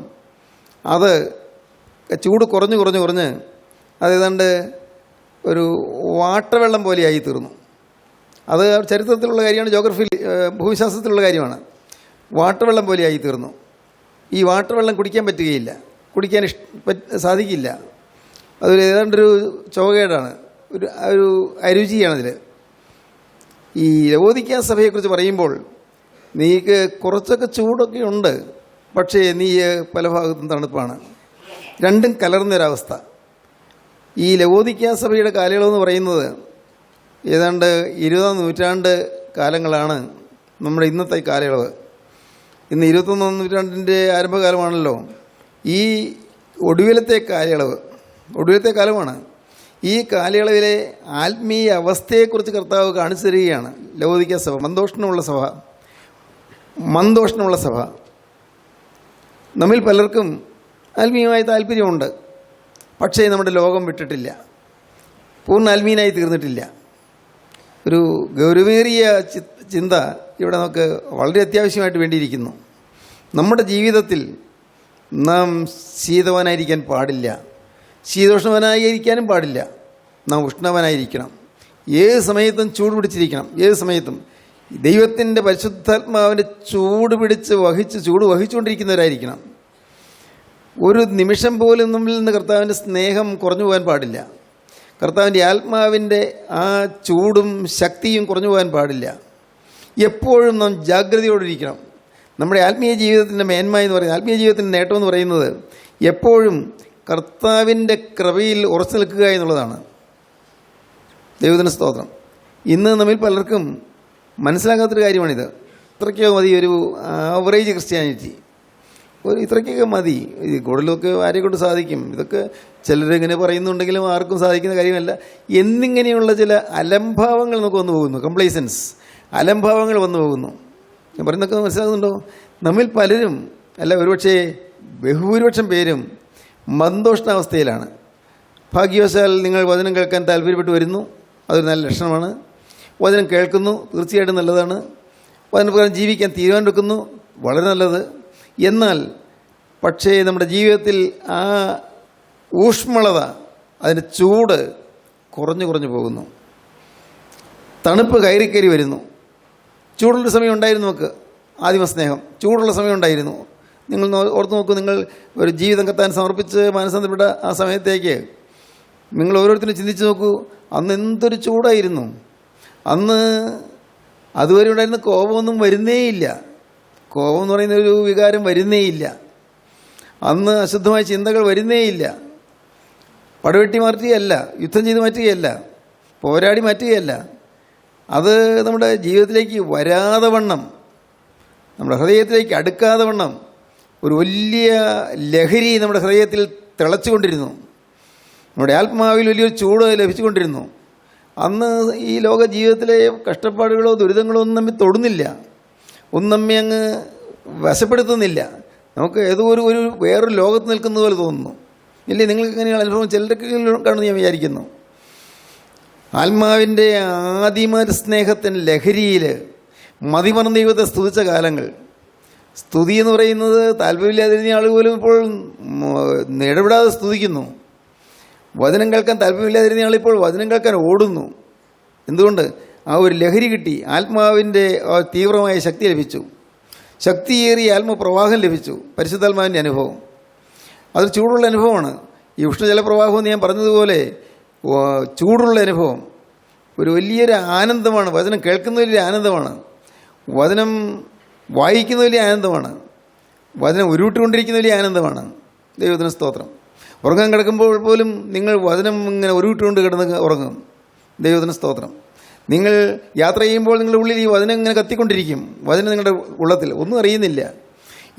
അത് ചൂട് കുറഞ്ഞ് അത് ഏതാണ്ട് ഒരു വാട്ടവെള്ളം പോലെയായി തീർന്നു. അത് ചരിത്രത്തിലുള്ള കാര്യമാണ്, ജോഗ്രഫിയിൽ ഭൂമിശാസ്ത്രത്തിലുള്ള കാര്യമാണ്. വാട്ടവെള്ളം പോലെയായി തീർന്നു. ഈ വാട്ടവെള്ളം കുടിക്കാൻ പറ്റുകയില്ല, കുടിക്കാൻ സാധിക്കില്ല. അതൊരു ഏതാണ്ടൊരു ചുവകേടാണ്, ഒരു അരുചിയാണതിൽ. ഈ ലവോദിക്ക സഭയെക്കുറിച്ച് പറയുമ്പോൾ നീക്ക് കുറച്ചൊക്കെ ചൂടൊക്കെ ഉണ്ട്, പക്ഷേ നീ പല ഭാഗത്തും തണുപ്പാണ്. രണ്ടും കലർന്നൊരവസ്ഥ. ഈ ലവോദിക്ക സഭയുടെ കാലയളവെന്ന് പറയുന്നത് ഏതാണ്ട് 20-ാം നൂറ്റാണ്ട് കാലങ്ങളാണ് നമ്മുടെ ഇന്നത്തെ കാലയളവ്. ഇന്ന് 21-ാം നൂറ്റാണ്ടിൻ്റെ ആരംഭകാലമാണല്ലോ. ഈ ഒടുവിലത്തെ കാലമാണ്. ഈ കാലയളവിലെ ആത്മീയ അവസ്ഥയെക്കുറിച്ച് കർത്താവ് കാണിച്ചു തരികയാണ്. ലവോദിക്ക സഭ മന്ദോഷണമുള്ള സഭ. നമ്മിൽ പലർക്കും ആത്മീയമായ താല്പര്യമുണ്ട്. പക്ഷേ നമ്മുടെ ലോകം വിട്ടിട്ടില്ല, പൂർണ്ണ ആത്മീയനായി തീർന്നിട്ടില്ല. ഒരു ഗൗരവേറിയ ചിന്ത ഇവിടെ നമുക്ക് വളരെ അത്യാവശ്യമായിട്ട് വേണ്ടിയിരിക്കുന്നു. നമ്മുടെ ജീവിതത്തിൽ നാം ശീതവാനായിരിക്കാൻ പാടില്ല, ശീതോഷ്ണവനായിരിക്കാനും പാടില്ല. നാം ഉഷ്ണവനായിരിക്കണം. ഏത് സമയത്തും ചൂട് പിടിച്ചിരിക്കണം. ഏത് സമയത്തും ദൈവത്തിൻ്റെ പരിശുദ്ധാത്മാവിൻ്റെ ചൂട് വഹിച്ചുകൊണ്ടിരിക്കുന്നവരായിരിക്കണം. ഒരു നിമിഷം പോലും നമ്മിൽ നിന്ന് കർത്താവിൻ്റെ സ്നേഹം കുറഞ്ഞു പോകാൻ പാടില്ല. കർത്താവിൻ്റെ ആത്മാവിൻ്റെ ആ ചൂടും ശക്തിയും കുറഞ്ഞു പോകാൻ പാടില്ല. എപ്പോഴും നാം ജാഗ്രതയോടിരിക്കണം. നമ്മുടെ ആത്മീയ ജീവിതത്തിൻ്റെ മേന്മ എന്ന് പറയുന്നത്, ആത്മീയ ജീവിതത്തിൻ്റെ നേട്ടം എന്ന് പറയുന്നത് എപ്പോഴും കർത്താവിൻ്റെ കൃപയിൽ ഉറച്ചു നിൽക്കുക എന്നുള്ളതാണ്. ദൈവത്തിന് സ്തോത്രം. ഇന്ന് നമ്മിൽ പലർക്കും മനസ്സിലാകാത്തൊരു കാര്യമാണിത്. ഇത്രയ്ക്കോ മതി ഒരു ആവറേജ് ക്രിസ്ത്യാനിറ്റി, ഇത്രയ്ക്കൊക്കെ മതി. കൂടുതലൊക്കെ ആരെ കൊണ്ട് സാധിക്കും? ഇതൊക്കെ ചിലരിങ്ങനെ പറയുന്നുണ്ടെങ്കിലും ആർക്കും സാധിക്കുന്ന കാര്യമല്ല. എന്നിങ്ങനെയുള്ള ചില അലംഭാവങ്ങൾ നമുക്ക് വന്നു പോകുന്നു. കംപ്ലൈസൻസ്, അലംഭാവങ്ങൾ വന്നു പോകുന്നു. ഞാൻ പറയുന്നതൊക്കെ മനസ്സിലാകുന്നുണ്ടോ? നമ്മിൽ പലരും, അല്ല ഒരുപക്ഷേ ബഹുഭൂരിപക്ഷം പേരും മന്ദോഷ്ണാവസ്ഥയിലാണ്. ഭാഗ്യവശാൽ നിങ്ങൾ വചനം കേൾക്കാൻ താല്പര്യപ്പെട്ട് വരുന്നു, അതൊരു നല്ല ലക്ഷണമാണ്. വചനം കേൾക്കുന്നു, തീർച്ചയായിട്ടും നല്ലതാണ്. വചനപ്രകാരം ജീവിക്കാൻ തീരുമാനമെടുക്കുന്നു, വളരെ നല്ലത്. എന്നാൽ പക്ഷേ നമ്മുടെ ജീവിതത്തിൽ ആ ഊഷ്മളത, അതിൻ്റെ ചൂട് കുറഞ്ഞു പോകുന്നു. തണുപ്പ് കയറി വരുന്നു. ചൂടുള്ള സമയം ഉണ്ടായിരുന്നു നമുക്ക്. ആദിമസ്നേഹം ചൂടുള്ള സമയം ഉണ്ടായിരുന്നു. നിങ്ങൾ ഓർത്ത് നോക്കൂ, നിങ്ങൾ ഒരു ജീവിതം കത്താൻ സമർപ്പിച്ച് മാനസാന്തരപ്പെട്ട ആ സമയത്തേക്ക് നിങ്ങൾ ഓരോരുത്തരും ചിന്തിച്ച് നോക്കൂ. അന്ന് എന്തൊരു ചൂടായിരുന്നു. അന്ന് അതുവരെ ഉണ്ടായിരുന്ന കോപമൊന്നും വരുന്നേയില്ല. കോപം എന്ന് പറയുന്ന ഒരു വികാരം വരുന്നേയില്ല. അന്ന് അശുദ്ധമായ ചിന്തകൾ വരുന്നേയില്ല. പടവെട്ടി മാറ്റുകയല്ല, യുദ്ധം ചെയ്ത് മാറ്റുകയല്ല, പോരാടി മാറ്റുകയല്ല. അത് നമ്മുടെ ജീവിതത്തിലേക്ക് വരാതെ വണ്ണം, നമ്മുടെ ഹൃദയത്തിലേക്ക് അടുക്കാതെ വണ്ണം ഒരു വലിയ ലഹരി നമ്മുടെ ഹൃദയത്തിൽ തിളച്ചുകൊണ്ടിരുന്നു. നമ്മുടെ ആത്മാവിൽ വലിയൊരു ചൂട് ലഭിച്ചുകൊണ്ടിരുന്നു. അന്ന് ഈ ലോക ജീവിതത്തിലെ കഷ്ടപ്പാടുകളോ ദുരിതങ്ങളോ ഒന്നും നമ്മെ തൊടുന്നില്ല, ഒന്നും നമ്മെ അങ്ങ് വശപ്പെടുത്തുന്നില്ല. നമുക്ക് ഏതോ ഒരു വേറൊരു ലോകത്ത് നിൽക്കുന്ന പോലെ തോന്നുന്നു. ഇല്ലേ? നിങ്ങൾക്ക് ഇങ്ങനെയുള്ള അനുഭവം ചിലരൊക്കെ കാണുമെന്ന് ഞാൻ വിചാരിക്കുന്നു. ആത്മാവിൻ്റെ ആദിമ സ്നേഹത്തിൻ്റെ ലഹരിയിൽ മതിമറന്ന ദൈവത്തെ സ്തുതിച്ച കാലങ്ങൾ. സ്തുതി എന്ന് പറയുന്നത് താല്പര്യമില്ലാതിരുന്ന ആൾ പോലും ഇപ്പോൾ ഇടപെടാതെ സ്തുതിക്കുന്നു. വചനം കേൾക്കാൻ താല്പര്യമില്ലാതിരുന്ന ആളിപ്പോൾ വചനം കേൾക്കാൻ ഓടുന്നു. എന്തുകൊണ്ട്? ആ ഒരു ലഹരി കിട്ടി. ആത്മാവിൻ്റെ തീവ്രമായ ശക്തി ലഭിച്ചു, ശക്തിയേറിയ ആത്മപ്രവാഹം ലഭിച്ചു. പരിശുദ്ധാത്മാവിൻ്റെ അനുഭവം അതൊരു ചൂടുള്ള അനുഭവമാണ്. ഈ ഉഷ്ണജലപ്രവാഹം എന്ന് ഞാൻ പറഞ്ഞതുപോലെ ചൂടുള്ള അനുഭവം ഒരു വലിയൊരു ആനന്ദമാണ്. വചനം കേൾക്കുന്ന വലിയ ആനന്ദമാണ്, വചനം വായിക്കുന്ന വലിയ ആനന്ദമാണ്, വചനം ഉരുവിട്ടുകൊണ്ടിരിക്കുന്ന വലിയ ആനന്ദമാണ്. ദൈവത്തിന് സ്തോത്രം. ഉറങ്ങാൻ കിടക്കുമ്പോൾ പോലും നിങ്ങൾ വചനം ഇങ്ങനെ ഉരുവിട്ടുകൊണ്ട് കിടന്ന് ഉറങ്ങും. ദൈവത്തിന് സ്തോത്രം. നിങ്ങൾ യാത്ര ചെയ്യുമ്പോൾ നിങ്ങളുടെ ഉള്ളിൽ ഈ വചനം ഇങ്ങനെ കത്തിക്കൊണ്ടിരിക്കും. വചനം നിങ്ങളുടെ ഉള്ളത്തിൽ ഒന്നും അറിയുന്നില്ല.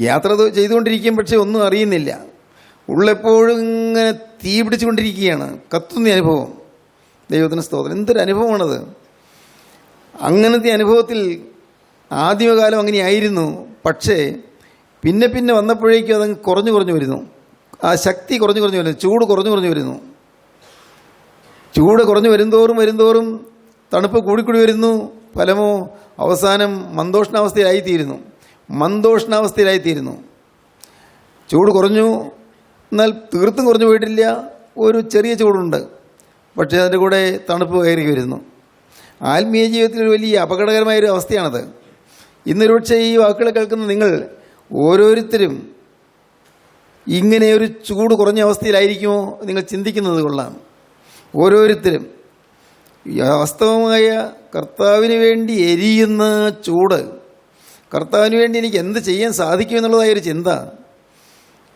യാത്ര ചെയ്തുകൊണ്ടിരിക്കും, പക്ഷേ ഒന്നും അറിയുന്നില്ല. ഉള്ളെപ്പോഴും ഇങ്ങനെ തീ പിടിച്ചുകൊണ്ടിരിക്കുകയാണ്, കത്തുന്ന അനുഭവം. ദൈവത്തിന് സ്തോത്രം. എന്തൊരു അനുഭവമാണത്! അങ്ങനത്തെ അനുഭവത്തിൽ ആദ്യമകാലം അങ്ങനെയായിരുന്നു. പക്ഷേ പിന്നെ വന്നപ്പോഴേക്കും അതങ്ങ് കുറഞ്ഞു വരുന്നു. ആ ശക്തി കുറഞ്ഞു വരുന്നു, ചൂട് കുറഞ്ഞു വരുന്നു. ചൂട് കുറഞ്ഞു വരുന്തോറും തണുപ്പ് കൂടിക്കൂടി വരുന്നു. ഫലമോ അവസാനം മന്ദോഷ്ണാവസ്ഥയിലായിത്തീരുന്നു. ചൂട് കുറഞ്ഞു, എന്നാൽ തീർത്തും കുറഞ്ഞു പോയിട്ടില്ല. ഒരു ചെറിയ ചൂടുണ്ട്, പക്ഷേ അതിൻ്റെ കൂടെ തണുപ്പ് കയറി വരുന്നു. ആത്മീയ ജീവിതത്തിൽ ഒരു വലിയ അപകടകരമായൊരു അവസ്ഥയാണത്. ഇന്നൊരു പക്ഷേ ഈ വാക്കുകൾ കേൾക്കുന്ന നിങ്ങൾ ഓരോരുത്തരും ഇങ്ങനെ ഒരു ചൂട് കുറഞ്ഞ അവസ്ഥയിലായിരിക്കുമോ നിങ്ങൾ ചിന്തിക്കുന്നത് കൊള്ളാം. ഓരോരുത്തരും വാസ്തവമായ കർത്താവിന് വേണ്ടി എരിയുന്ന ചൂട്, കർത്താവിന് വേണ്ടി എനിക്ക് എന്ത് ചെയ്യാൻ സാധിക്കുമെന്നുള്ളതായൊരു ചിന്ത,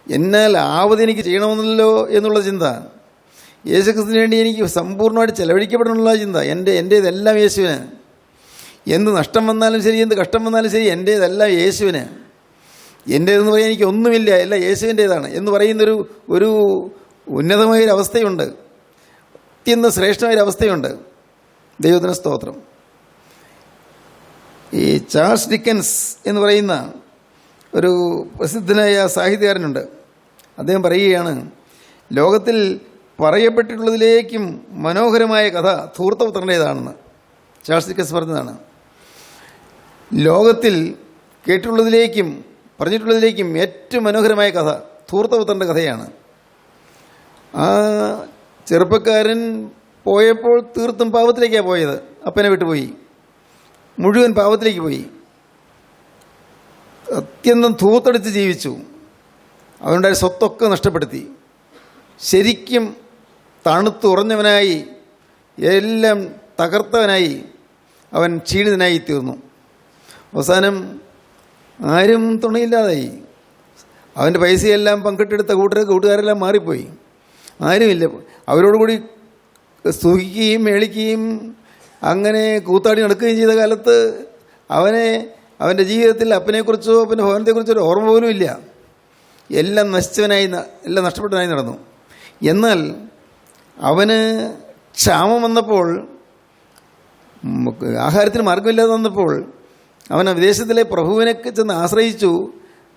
എന്നാൽ ആവത് എനിക്ക് ചെയ്യണമെന്നല്ലോ എന്നുള്ള ചിന്ത, യേശുക്രിസ്തുവിന് വേണ്ടി എനിക്ക് സമ്പൂർണ്ണമായിട്ട് ചെലവഴിക്കപ്പെടണമെന്നുള്ള ചിന്ത, എൻ്റേതെല്ലാം യേശുവിന്, എന്ത് നഷ്ടം വന്നാലും ശരി, എന്ത് കഷ്ടം വന്നാലും ശരി, എൻ്റേതെല്ലാം യേശുവിന്, എൻ്റേതെന്ന് പറയാൻ എനിക്ക് ഒന്നുമില്ല, എല്ലാം യേശുവിൻ്റേതാണ് എന്ന് പറയുന്നൊരു ഒരു ഉന്നതമായൊരവസ്ഥയുണ്ട്, അത്യന്തം ശ്രേഷ്ഠമായൊരവസ്ഥയുണ്ട്. ദൈവത്തിന് സ്തോത്രം. ഈ ചാൾസ് ഡിക്കൻസ് എന്ന് പറയുന്ന ഒരു പ്രസിദ്ധനായ സാഹിത്യകാരനുണ്ട്. അദ്ദേഹം പറയുകയാണ്, ലോകത്തിൽ പറയപ്പെട്ടിട്ടുള്ളതിലേക്കും മനോഹരമായ കഥ ധൂർത്തപുത്രൻ്റേതാണെന്ന്. ചാൾസ് ഡിക്കൻസ് പറഞ്ഞതാണ്. ലോകത്തിൽ കേട്ടിട്ടുള്ളതിലേക്കും പറഞ്ഞിട്ടുള്ളതിലേക്കും ഏറ്റവും മനോഹരമായ കഥ ധൂർത്തപുത്രൻ്റെ കഥയാണ്. ആ ചെറുപ്പക്കാരൻ പോയപ്പോൾ തീർത്തും പാപത്തിലേക്കാണ് പോയത്. അപ്പനെ വിട്ടുപോയി, മുഴുവൻ പാപത്തിലേക്ക് പോയി, അത്യന്തം ധൂർത്തടിച്ച് ജീവിച്ചു. അവനുണ്ടായ സ്വത്തൊക്കെ നഷ്ടപ്പെടുത്തി. ശരിക്കും തണുത്തുറഞ്ഞവനായി, എല്ലാം തകർത്തവനായി, അവൻ ക്ഷീണിതനായി തീർന്നു. അവസാനം ആരും തുണയില്ലാതായി. അവൻ്റെ പൈസയെല്ലാം പങ്കിട്ടെടുത്ത കൂട്ടുകാരെല്ലാം മാറിപ്പോയി. ആരുമില്ല. അവരോടുകൂടി സ്തുതിക്കുകയും മേളിക്കുകയും അങ്ങനെ കൂത്താടി നടക്കുകയും ചെയ്ത കാലത്ത് അവൻ്റെ ജീവിതത്തിൽ അപ്പനെക്കുറിച്ചോ അപ്പൻ്റെ ഭവനത്തെക്കുറിച്ചോ ഒരു ഓർമ്മ പോലും ഇല്ല. എല്ലാം നശിച്ചവനായി, എല്ലാം നഷ്ടപ്പെട്ടവനായി നടന്നു. എന്നാൽ അവന് ക്ഷാമം വന്നപ്പോൾ, ആഹാരത്തിന് മാർഗമില്ലാതെ വന്നപ്പോൾ അവൻ വിദേശത്തിലെ പ്രഭുവിനെ ചെന്ന് ആശ്രയിച്ചു.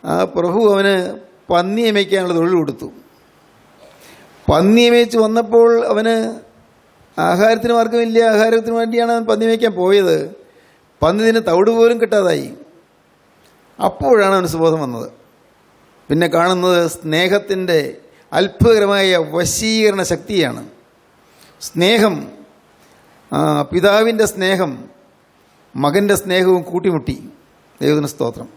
ആ പ്രഭു അവന് പന്നിയെ മേയ്ക്കാനുള്ള തൊഴിൽ കൊടുത്തു. പന്നിയെ മേയ്ച്ച് വന്നപ്പോൾ അവന് ആഹാരത്തിന് മാർഗമില്ല. ആഹാരത്തിന് വേണ്ടിയാണ് അവൻ പന്നി മേയ്ക്കാൻ പോയത്. പന്നിന് തവിട് പോലും കിട്ടാതായി. അപ്പോഴാണ് അവന് സുബോധം വന്നത്. പിന്നെ കാണുന്നത് സ്നേഹത്തിൻ്റെ അത്ഭുതകരമായ വശീകരണ ശക്തിയാണ്. സ്നേഹം, പിതാവിൻ്റെ സ്നേഹം മകൻ്റെ സ്നേഹവും കൂട്ടിമുട്ടി. ദൈവത്തിന് സ്തോത്രം.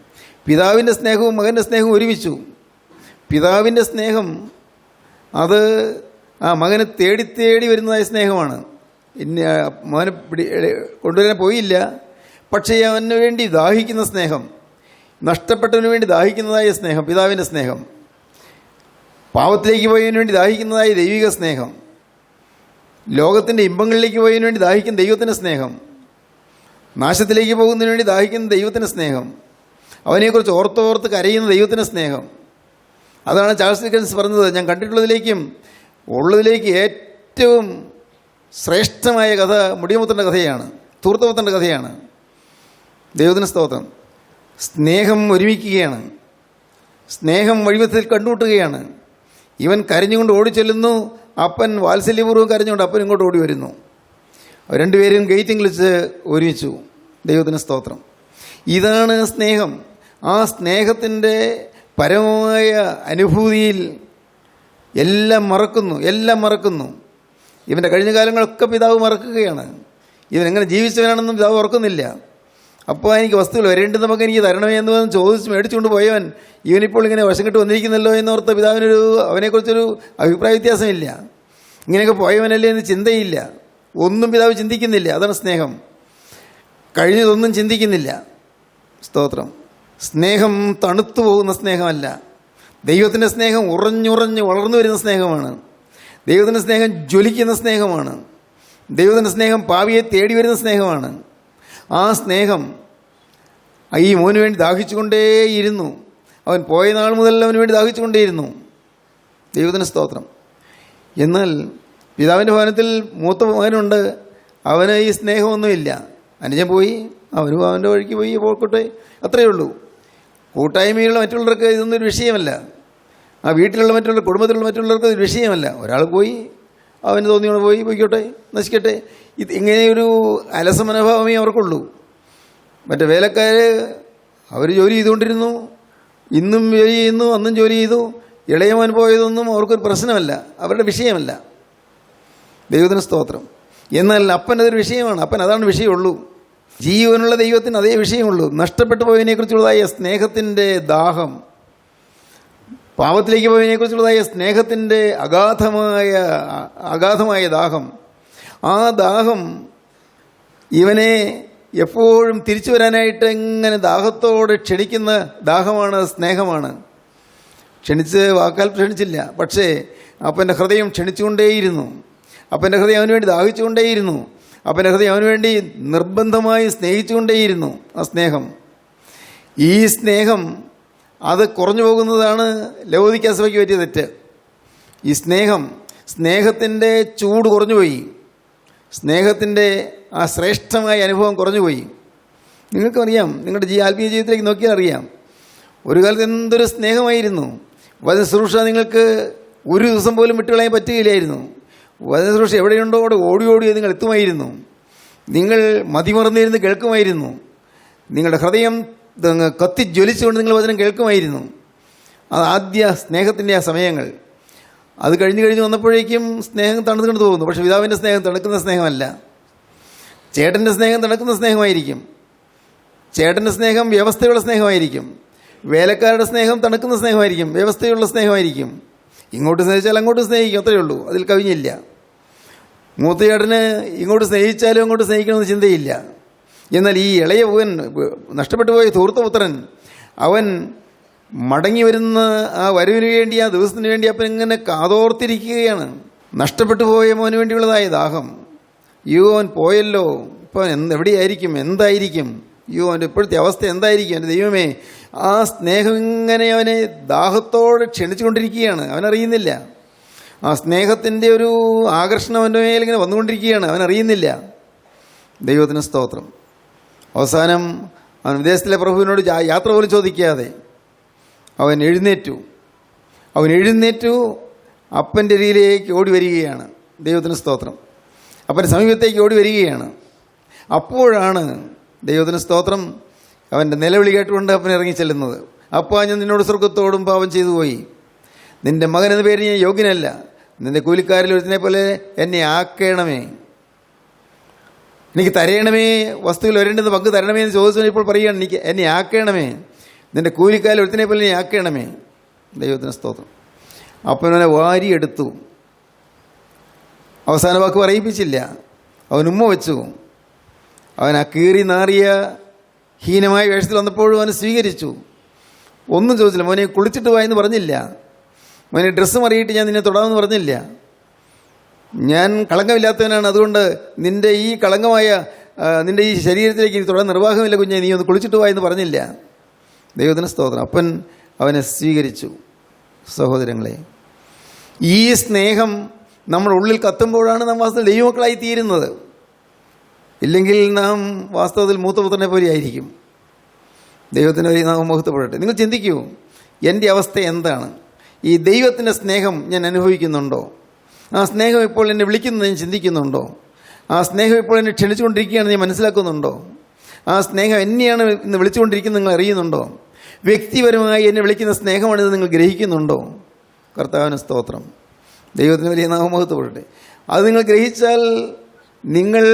പിതാവിൻ്റെ സ്നേഹവും മകൻ്റെ സ്നേഹവും ഒരുമിച്ചു. പിതാവിൻ്റെ സ്നേഹം അത് മകന് തേടി തേടി വരുന്നതായ സ്നേഹമാണ്. ഇനി മകന് കൊണ്ടുവരാൻ പോയില്ല, പക്ഷേ അവന് വേണ്ടി ദാഹിക്കുന്ന സ്നേഹം, നഷ്ടപ്പെട്ടവന് വേണ്ടി ദാഹിക്കുന്നതായ സ്നേഹം പിതാവിൻ്റെ സ്നേഹം, പാവത്തിലേക്ക് പോയതിനു വേണ്ടി ദാഹിക്കുന്നതായ ദൈവിക സ്നേഹം, ലോകത്തിൻ്റെ ഇമ്പങ്ങളിലേക്ക് പോയതിനു വേണ്ടി ദാഹിക്കുന്ന ദൈവത്തിൻ്റെ സ്നേഹം, നാശത്തിലേക്ക് പോകുന്നതിന് വേണ്ടി ദാഹിക്കുന്ന ദൈവത്തിൻ്റെ സ്നേഹം, അവനെക്കുറിച്ച് ഓർത്തോർത്ത് കരയുന്ന ദൈവത്തിൻ്റെ സ്നേഹം. അതാണ് ചാൾസ് ഡിക്കൻസ് പറഞ്ഞത്, ഞാൻ കണ്ടിട്ടുള്ളതിലേക്കും ഉള്ളതിലേക്ക് ഏറ്റവും ശ്രേഷ്ഠമായ കഥ മുടിയമുത്തൻ്റെ കഥയാണ്, ധൂർത്തപുത്രൻ്റെ കഥയാണ്. ദൈവത്തിന് സ്തോത്രം. സ്നേഹം ഒരുമിക്കുകയാണ്, സ്നേഹം വഴിമത്തിൽ കണ്ടുമുട്ടുകയാണ്. ഇവൻ കരഞ്ഞുകൊണ്ട് ഓടിച്ചെല്ലുന്നു, അപ്പൻ വാത്സല്യപൂർവ്വം കരഞ്ഞുകൊണ്ട് അപ്പൻ ഇങ്ങോട്ട് ഓടി വരുന്നു. രണ്ടുപേരും ഗേറ്റിംഗ് വിളിച്ച് ഒരുമിച്ചു. ദൈവത്തിന് സ്തോത്രം. ഇതാണ് സ്നേഹം. ആ സ്നേഹത്തിൻ്റെ പരമമായ അനുഭൂതിയിൽ എല്ലാം മറക്കുന്നു. ഇവൻ്റെ കഴിഞ്ഞ കാലങ്ങളൊക്കെ പിതാവ് മറക്കുകയാണ്. ഇവനെങ്ങനെ ജീവിച്ചവനാണെന്നും പിതാവ് ഓർക്കുന്നില്ല. അപ്പോൾ എനിക്ക് വസ്തുക്കൾ വരേണ്ടത് നമുക്ക് എനിക്ക് തരണമേ എന്ന് ചോദിച്ച് മേടിച്ചുകൊണ്ട് പോയവൻ ഇവനിപ്പോൾ ഇങ്ങനെ വശം കെട്ട് വന്നിരിക്കുന്നല്ലോ എന്നോർത്ത് അവനെക്കുറിച്ചൊരു അഭിപ്രായ വ്യത്യാസമില്ല. ഇങ്ങനെയൊക്കെ പോയവനല്ലേ എന്ന് ചിന്തയില്ല. ഒന്നും പിതാവ് ചിന്തിക്കുന്നില്ല. അതാണ് സ്നേഹം. കഴിഞ്ഞതൊന്നും ചിന്തിക്കുന്നില്ല. സ്തോത്രം. സ്നേഹം തണുത്തു പോകുന്ന സ്നേഹമല്ല. ദൈവത്തിൻ്റെ സ്നേഹം ഉറഞ്ഞുറഞ്ഞ് വളർന്നു വരുന്ന സ്നേഹമാണ്. ദൈവത്തിൻ്റെ സ്നേഹം ജ്വലിക്കുന്ന സ്നേഹമാണ്. ദൈവത്തിൻ്റെ സ്നേഹം പാവിയെ തേടി വരുന്ന സ്നേഹമാണ്. ആ സ്നേഹം ഈ മോന് വേണ്ടി ദാഹിച്ചുകൊണ്ടേയിരുന്നു. അവൻ പോയ നാൾ മുതൽ അവന് വേണ്ടി ദാഹിച്ചുകൊണ്ടേയിരുന്നു. ദൈവത്തിന് സ്തോത്രം. എന്നാൽ പിതാവിൻ്റെ ഭവനത്തിൽ മൂത്ത മകനുണ്ട്, അവന് ഈ സ്നേഹമൊന്നുമില്ല. അനുജൻ പോയി, അവനും അവൻ്റെ വഴിക്ക് പോയി, പോയിക്കോട്ടെ, അത്രയേ ഉള്ളൂ. കൂട്ടായ്മയിലുള്ള മറ്റുള്ളവർക്ക് ഇതൊന്നും ഒരു വിഷയമല്ല. ആ വീട്ടിലുള്ള കുടുംബത്തിലുള്ള മറ്റുള്ളവർക്ക് ഒരു വിഷയമല്ല. ഒരാൾ പോയി, അവന് തോന്നിയോടെ പോയിക്കോട്ടെ, നശിക്കട്ടെ. ഇങ്ങനെയൊരു അലസമനോഭാവമേ അവർക്കുള്ളൂ. മറ്റേ വേലക്കാർ അവർ ജോലി ചെയ്തുകൊണ്ടിരുന്നു, ഇന്നും ജോലി ചെയ്യുന്നു, അന്നും ജോലി ചെയ്തു. ഇളയമോൻ പോയതൊന്നും അവർക്കൊരു പ്രശ്നമല്ല, അവരുടെ വിഷയമല്ല. ദൈവത്തിന് സ്തോത്രം. എന്നാൽ അപ്പനതൊരു വിഷയമാണ്. അപ്പൻ അതാണ് വിഷയമുള്ളൂ. ജീവനുള്ള ദൈവത്തിന് അതേ വിഷയമുള്ളൂ. നഷ്ടപ്പെട്ടു പോയതിനെക്കുറിച്ചുള്ളതായ സ്നേഹത്തിൻ്റെ ദാഹം, പാപത്തിലേക്ക് പോയതിനെക്കുറിച്ചുള്ളതായ സ്നേഹത്തിൻ്റെ അഗാധമായ ദാഹം, ആ ദാഹം ഇവനെ എപ്പോഴും തിരിച്ചു വരാനായിട്ട് എങ്ങനെ ദാഹത്തോടെ ക്ഷണിക്കുന്ന ദാഹമാണ്, സ്നേഹമാണ്. വാക്കാൽ ക്ഷണിച്ചില്ല, പക്ഷേ അപ്പൻ്റെ ഹൃദയം ക്ഷണിച്ചുകൊണ്ടേയിരുന്നു. അപ്പൻ്റെ ഹൃദയം അവന് വേണ്ടി ദാഹിച്ചുകൊണ്ടേയിരുന്നു. അപ്പൻ്റെ ഹൃദയം അവന് വേണ്ടി നിർബന്ധമായി സ്നേഹിച്ചുകൊണ്ടേയിരുന്നു. ആ സ്നേഹം, ഈ സ്നേഹം അത് കുറഞ്ഞു പോകുന്നതാണ് ലവോദിക്ക സഭയ്ക്ക് പറ്റിയ തെറ്റ്. ഈ സ്നേഹത്തിൻ്റെ ചൂട് കുറഞ്ഞുപോയി. സ്നേഹത്തിൻ്റെ ആ ശ്രേഷ്ഠമായ അനുഭവം കുറഞ്ഞുപോയി. നിങ്ങൾക്കറിയാം, നിങ്ങളുടെ ആത്മീയ ജീവിതത്തിലേക്ക് നോക്കിയാൽ അറിയാം. ഒരു കാലത്ത് എന്തൊരു സ്നേഹമായിരുന്നു. വചന ശുശ്രൂഷ നിങ്ങൾക്ക് ഒരു ദിവസം പോലും വിട്ടുകളയാൻ പറ്റുകയില്ലായിരുന്നു. വചന ശുശ്രൂഷ എവിടെയുണ്ടോ അവിടെ ഓടി നിങ്ങൾ എത്തുമായിരുന്നു. നിങ്ങൾ മതിമറന്നിരുന്ന് കേൾക്കുമായിരുന്നു. നിങ്ങളുടെ ഹൃദയം കത്തി ജ്വലിച്ചുകൊണ്ട് നിങ്ങൾ വചനം കേൾക്കുമായിരുന്നു. അത് ആദ്യ സ്നേഹത്തിൻ്റെ ആ സമയങ്ങൾ. അത് കഴിഞ്ഞ് വന്നപ്പോഴേക്കും സ്നേഹം തണുത്തുകൊണ്ട് പോകുന്നു. പക്ഷേ പിതാവിൻ്റെ സ്നേഹം തണുക്കുന്ന സ്നേഹമല്ല. ചേട്ടൻ്റെ സ്നേഹം തണുക്കുന്ന സ്നേഹമായിരിക്കും. ചേട്ടൻ്റെ സ്നേഹം വ്യവസ്ഥയുള്ള സ്നേഹമായിരിക്കും. വേലക്കാരുടെ സ്നേഹം തണുക്കുന്ന സ്നേഹമായിരിക്കും, വ്യവസ്ഥയുള്ള സ്നേഹമായിരിക്കും. ഇങ്ങോട്ട് സ്നേഹിച്ചാൽ അങ്ങോട്ട് സ്നേഹിക്കും, അത്രയേ ഉള്ളൂ. അതിൽ കവിഞ്ഞില്ല. മൂത്ത ചേട്ടന് ഇങ്ങോട്ട് സ്നേഹിച്ചാലും അങ്ങോട്ട് സ്നേഹിക്കണമെന്ന് ചിന്തയില്ല. എന്നാൽ ഈ ഇളയ പൂവൻ, നഷ്ടപ്പെട്ടു പോയ ധൂർത്തപുത്രൻ, അവൻ മടങ്ങി വരുന്ന ആ വരവിന് വേണ്ടി, ആ ദിവസത്തിന് വേണ്ടി അപ്പൻ ഇങ്ങനെ കാതോർത്തിരിക്കുകയാണ്. നഷ്ടപ്പെട്ടു പോയ മോന് വേണ്ടിയുള്ളതായ ദാഹം. അവൻ പോയല്ലോ, ഇപ്പം എവിടെയായിരിക്കും, എന്തായിരിക്കും, അവൻ്റെ ഇപ്പോഴത്തെ അവസ്ഥ എന്തായിരിക്കും, എൻ്റെ ദൈവമേ. ആ സ്നേഹം ഇങ്ങനെ അവനെ ദാഹത്തോടെ ക്ഷണിച്ചുകൊണ്ടിരിക്കുകയാണ്. അവനറിയുന്നില്ല. ആ സ്നേഹത്തിൻ്റെ ഒരു ആകർഷണം അവൻ്റെ മേലിങ്ങനെ വന്നുകൊണ്ടിരിക്കുകയാണ്, അവനറിയുന്നില്ല. ദൈവത്തിന് സ്തോത്രം. അവസാനം അവൻ വിദേശത്തിലെ പ്രഭുവിനോട് യാത്ര പോലും ചോദിക്കാതെ അവൻ എഴുന്നേറ്റു അപ്പൻ്റെ അരികിലേക്ക് ഓടി വരികയാണ്. ദൈവത്തിന് സ്തോത്രം. അപ്പൻ്റെ സമീപത്തേക്ക് ഓടി വരികയാണ്. അപ്പോഴാണ് ദൈവത്തിന് സ്തോത്രം അവൻ്റെ നിലവിളി കേട്ടുകൊണ്ട് അപ്പൻ ഇറങ്ങി ചെല്ലുന്നത്. അപ്പാ, ഞാൻ നിന്നോട് സ്വർഗത്തോടും പാപം ചെയ്തു പോയി. നിൻ്റെ മകൻ എന്ന പേര് ഞാൻ യോഗ്യനല്ല. നിൻ്റെ കൂലിക്കാരിൽ ഒരുത്തിനെ പോലെ എന്നെ ആക്കണമേ, എനിക്ക് തരയണമേ, വസ്തുവിൽ വരേണ്ടത് പങ്ക് തരണമേ എന്ന് ചോദിച്ചു. ഇപ്പോൾ പറയുകയാണ്, എനിക്ക് എന്നെ ആക്കണമേ, നിൻ്റെ കൂലിക്കാരിൽ ഒരുത്തിനെ പോലെ എന്നെ ആക്കണമേ. ദൈവത്തിന് സ്തോത്രം. അപ്പനെ വാരിയെടുത്തു. അവസാന വാക്ക് പറയിപ്പിച്ചില്ല. അവൻ ഉമ്മ വെച്ചു. അവൻ ആ കീറി നാറിയ ഹീനമായ വേഷത്തിൽ വന്നപ്പോഴും അവനെ സ്വീകരിച്ചു. ഒന്നും ചോദിച്ചില്ല. മോനെ കുളിച്ചിട്ട് വായെന്ന് പറഞ്ഞില്ല. മോനെ ഡ്രസ്സ് മറിയിട്ട് ഞാൻ നിന്നെ തൊടാമെന്ന് പറഞ്ഞില്ല. ഞാൻ കളങ്കമില്ലാത്തവനാണ്, അതുകൊണ്ട് നിൻ്റെ ഈ കളങ്കമായ നിൻ്റെ ഈ ശരീരത്തിലേക്ക് ഇനി തൊടാൻ നിർവാഹമില്ല കുഞ്ഞെ, നീ ഒന്ന് കുളിച്ചിട്ട് വായെന്ന് പറഞ്ഞില്ല. ദൈവത്തിന് സ്തോത്രം. അപ്പൻ അവനെ സ്വീകരിച്ചു. സഹോദരങ്ങളെ, ഈ സ്നേഹം നമ്മുടെ ഉള്ളിൽ കത്തുമ്പോഴാണ് നാം വാസ്തവത്തിൽ ദൈവമക്കളായി തീരുന്നത്. ഇല്ലെങ്കിൽ നാം വാസ്തവത്തിൽ മൂത്തപുത്രനെ പോലെ ആയിരിക്കും. ദൈവത്തിൻ്റെ നാം മഹത്വപ്പെടട്ടെ. നിങ്ങൾ ചിന്തിക്കൂ, എൻ്റെ അവസ്ഥ എന്താണ്? ഈ ദൈവത്തിൻ്റെ സ്നേഹം ഞാൻ അനുഭവിക്കുന്നുണ്ടോ? ആ സ്നേഹം ഇപ്പോൾ എന്നെ വിളിക്കുന്നത് ഞാൻ ചിന്തിക്കുന്നുണ്ടോ? ആ സ്നേഹം ഇപ്പോൾ എന്നെ ക്ഷണിച്ചുകൊണ്ടിരിക്കുകയാണെന്ന് ഞാൻ മനസ്സിലാക്കുന്നുണ്ടോ? ആ സ്നേഹം എന്നെയാണ് ഇന്ന് വിളിച്ചുകൊണ്ടിരിക്കുന്നത് നിങ്ങൾ അറിയുന്നുണ്ടോ? വ്യക്തിപരമായി എന്നെ വിളിക്കുന്ന സ്നേഹമാണിത് നിങ്ങൾ ഗ്രഹിക്കുന്നുണ്ടോ? കർത്താവിന് സ്തോത്രം. ദൈവത്തിന് വലിയ നാമമഹത്വപ്പെടട്ടെ. അത് നിങ്ങൾ ഗ്രഹിച്ചാൽ നിങ്ങൾ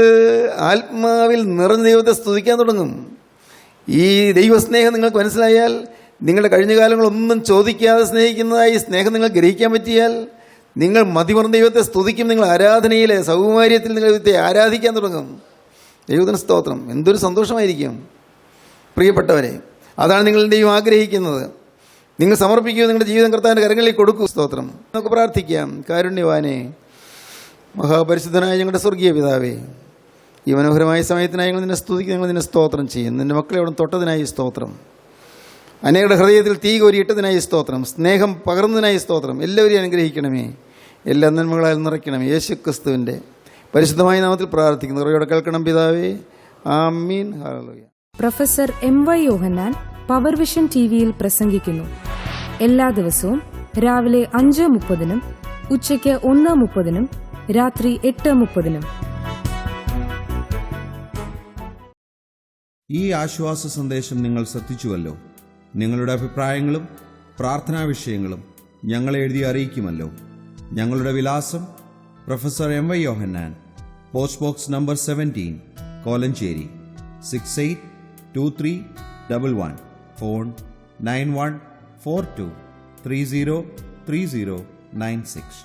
ആത്മാവിൽ നിറഞ്ഞ ദൈവത്തെ സ്തുതിക്കാൻ തുടങ്ങും. ഈ ദൈവസ്നേഹം നിങ്ങൾക്ക് മനസ്സിലായാൽ, നിങ്ങളുടെ കഴിഞ്ഞ കാലങ്ങളൊന്നും ചോദിക്കാതെ സ്നേഹിക്കുന്നതായി സ്നേഹം നിങ്ങൾ ഗ്രഹിക്കാൻ പറ്റിയാൽ, നിങ്ങൾ മതിമറന്ന ദൈവത്തെ സ്തുതിക്കും. നിങ്ങൾ ആരാധനയിലെ സൗകുമാര്യത്തിൽ നിങ്ങൾ ദൈവത്തെ ആരാധിക്കാൻ തുടങ്ങും. ദൈവത്തിന് സ്തോത്രം. എന്തൊരു സന്തോഷമായിരിക്കും പ്രിയപ്പെട്ടവരെ. അതാണ് നിങ്ങളുടെ ദൈവം ആഗ്രഹിക്കുന്നത്. നിങ്ങൾ സമർപ്പിക്കുക, നിങ്ങളുടെ ജീവിതം കർത്താവിൻ്റെ കരങ്ങളിലേക്ക് കൊടുക്കൂ. സ്തോത്രം. നമുക്ക് പ്രാർത്ഥിക്കാം. കാരുണ്യവാനേ, മഹാപരിശുദ്ധനായ ഞങ്ങളുടെ സ്വർഗീയ പിതാവേ, ഈ മനോഹരമായ സമയത്തിനായി ഞങ്ങൾ നിന്നെ സ്തുതിക്കും, ഞങ്ങൾ നിന്നെ സ്തോത്രം ചെയ്യും. നിൻ്റെ മക്കളെ അവിടെ തൊട്ടതിനായി സ്തോത്രം. അനേകരുടെ ഹൃദയത്തിൽ തീ കോരിയിട്ടതിനായി സ്തോത്രം. സ്നേഹം പകർന്നതിനായി സ്തോത്രം. എല്ലാവരെയും അനുഗ്രഹിക്കണമേ, എല്ലാ നന്മകളാൽ നിറയ്ക്കണമേ. യേശു ക്രിസ്തുവിൻ്റെ പരിശുദ്ധമായ നാമത്തിൽ പ്രാർത്ഥിക്കുന്നു. കുറയോടെ കേൾക്കണം പിതാവേ. ആമീൻ. ഹല്ലേലൂയ. Professor M.Y. യോഹന്നാൻ പവർ വിഷൻ ടിവിയിൽ പ്രസംഗിക്കുന്നു. എല്ലാ ദിവസവും രാവിലെ 5:30 ഉച്ചയ്ക്ക് 1:30 രാത്രി 8:30. ഈ ആശ്വാസ സന്ദേശം നിങ്ങൾ ശ്രദ്ധിച്ചുവല്ലോ. നിങ്ങളുടെ അഭിപ്രായങ്ങളും പ്രാർത്ഥനാ വിഷയങ്ങളും ഞങ്ങളെ എഴുതി അറിയിക്കുമല്ലോ. ഞങ്ങളുടെ വിലാസം: professor M.Y. Yohannan, post box number 17, Kolenchery 682311. Phone 9142303096.